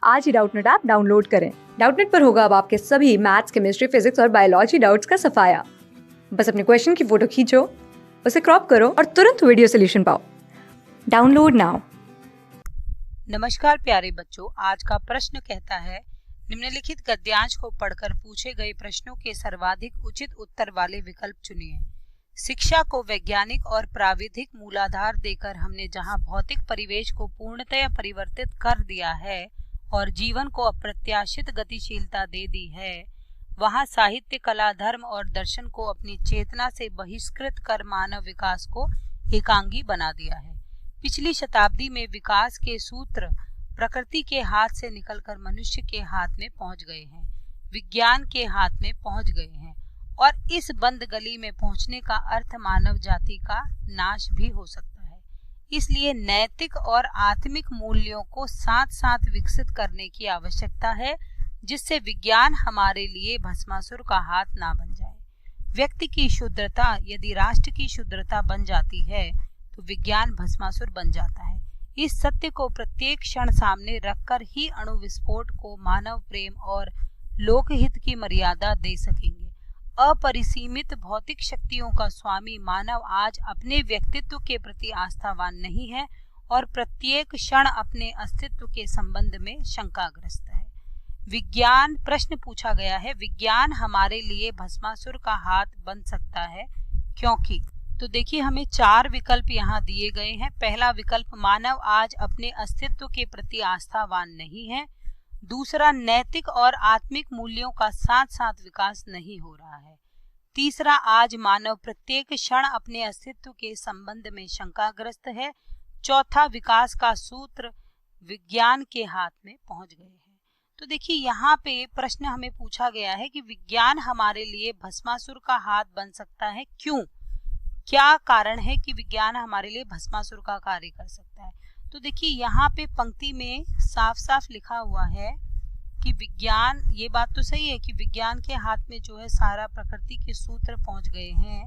आज ही Doubtnut app download करें। Doubtnut पर होगा अब आपके सभी मैथ्स, केमिस्ट्री, फिजिक्स और बायोलॉजी डाउट्स का सफाया। बस अपने क्वेश्चन की फोटो खींचो, उसे क्रॉप करो और तुरंत वीडियो सोल्यूशन पाओ। Download now. नमस्कार प्यारे बच्चों, आज का प्रश्न कहता है निम्नलिखित गद्यांश को पढ़कर पूछे गए प्रश्नों के सर्वाधिक उचित उत्तर वाले विकल्प चुनिए। शिक्षा को वैज्ञानिक और प्राविधिक मूलाधार देकर हमने जहां भौतिक परिवेश को पूर्णतया परिवर्तित कर दिया है और जीवन को अप्रत्याशित गतिशीलता दे दी है, वहां साहित्य, कला, धर्म और दर्शन को अपनी चेतना से बहिष्कृत कर मानव विकास को एकांगी बना दिया है। पिछली शताब्दी में विकास के सूत्र प्रकृति के हाथ से निकलकर मनुष्य के हाथ में पहुंच गए हैं, विज्ञान के हाथ में पहुंच गए हैं और इस बंद गली में पहुंचने का अर्थ मानव जाति का नाश भी हो सकता है। इसलिए नैतिक और आत्मिक मूल्यों को साथ साथ विकसित करने की आवश्यकता है, जिससे विज्ञान हमारे लिए भस्मासुर का हाथ ना बन जाए। व्यक्ति की शुद्धता यदि राष्ट्र की शुद्धता बन जाती है तो विज्ञान भस्मासुर बन जाता है। इस सत्य को प्रत्येक क्षण सामने रखकर ही अणु विस्फोट को मानव प्रेम और लोकहित की मर्यादा दे सकेंगे। अपरिसीमित भौतिक शक्तियों का स्वामी मानव आज अपने व्यक्तित्व के प्रति आस्थावान नहीं है और प्रत्येक क्षण अपने अस्तित्व के संबंध में शंकाग्रस्त है। विज्ञान प्रश्न पूछा गया है, विज्ञान हमारे लिए भस्मासुर का हाथ बन सकता है क्योंकि, तो देखिए हमें 4 विकल्प यहाँ दिए गए हैं। पहला विकल्प, मानव आज अपने अस्तित्व के प्रति आस्थावान नहीं है। दूसरा, नैतिक और आत्मिक मूल्यों का साथ साथ विकास नहीं हो रहा है। तीसरा, आज मानव प्रत्येक क्षण अपने अस्तित्व के संबंध में शंकाग्रस्त है। चौथा, विकास का सूत्र विज्ञान के हाथ में पहुंच गए हैं। तो देखिए यहाँ पे प्रश्न हमें पूछा गया है कि विज्ञान हमारे लिए भस्मासुर का हाथ बन सकता है, क्यों? क्या कारण है कि विज्ञान हमारे लिए भस्मासुर का कार्य कर सकता है? तो देखिए यहाँ पे पंक्ति में साफ साफ लिखा हुआ है कि विज्ञान, ये बात तो सही है कि विज्ञान के हाथ में जो है सारा प्रकृति के सूत्र पहुंच गए हैं,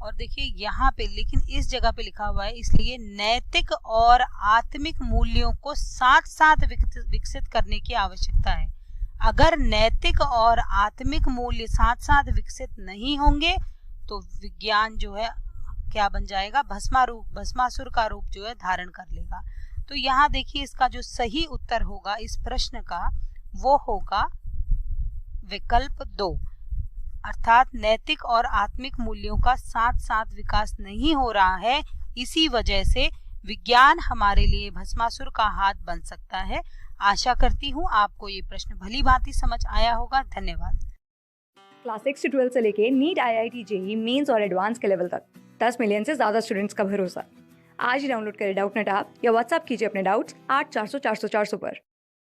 और देखिए यहाँ पे लेकिन इस जगह पे लिखा हुआ है, इसलिए नैतिक और आत्मिक मूल्यों को साथ साथ विकसित करने की आवश्यकता है। अगर नैतिक और आत्मिक मूल्य साथ साथ विकसित नहीं होंगे तो विज्ञान जो है क्या बन जाएगा? भस्मासुर का रूप जो है धारण कर लेगा। तो यहाँ देखिए इसका जो सही उत्तर होगा इस प्रश्न का वो होगा विकल्प 2, अर्थात नैतिक और आत्मिक मूल्यों का साथ साथ विकास नहीं हो रहा है, इसी वजह से विज्ञान हमारे लिए भस्मासुर का हाथ बन सकता है। आशा करती हूँ आपको ये प्रश्न भली भांति समझ आया होगा। धन्यवाद। क्लास 6 से 12 से लेके नीट, IIT, JEE मेंस और एडवांस के लेवल तक 10 मिलियन से ज्यादा स्टूडेंट्स का भरोसा। आज ही डाउनलोड करें डाउटनेट ऐप या व्हाट्सएप कीजिए अपने डाउट्स 8400 400 400 पर।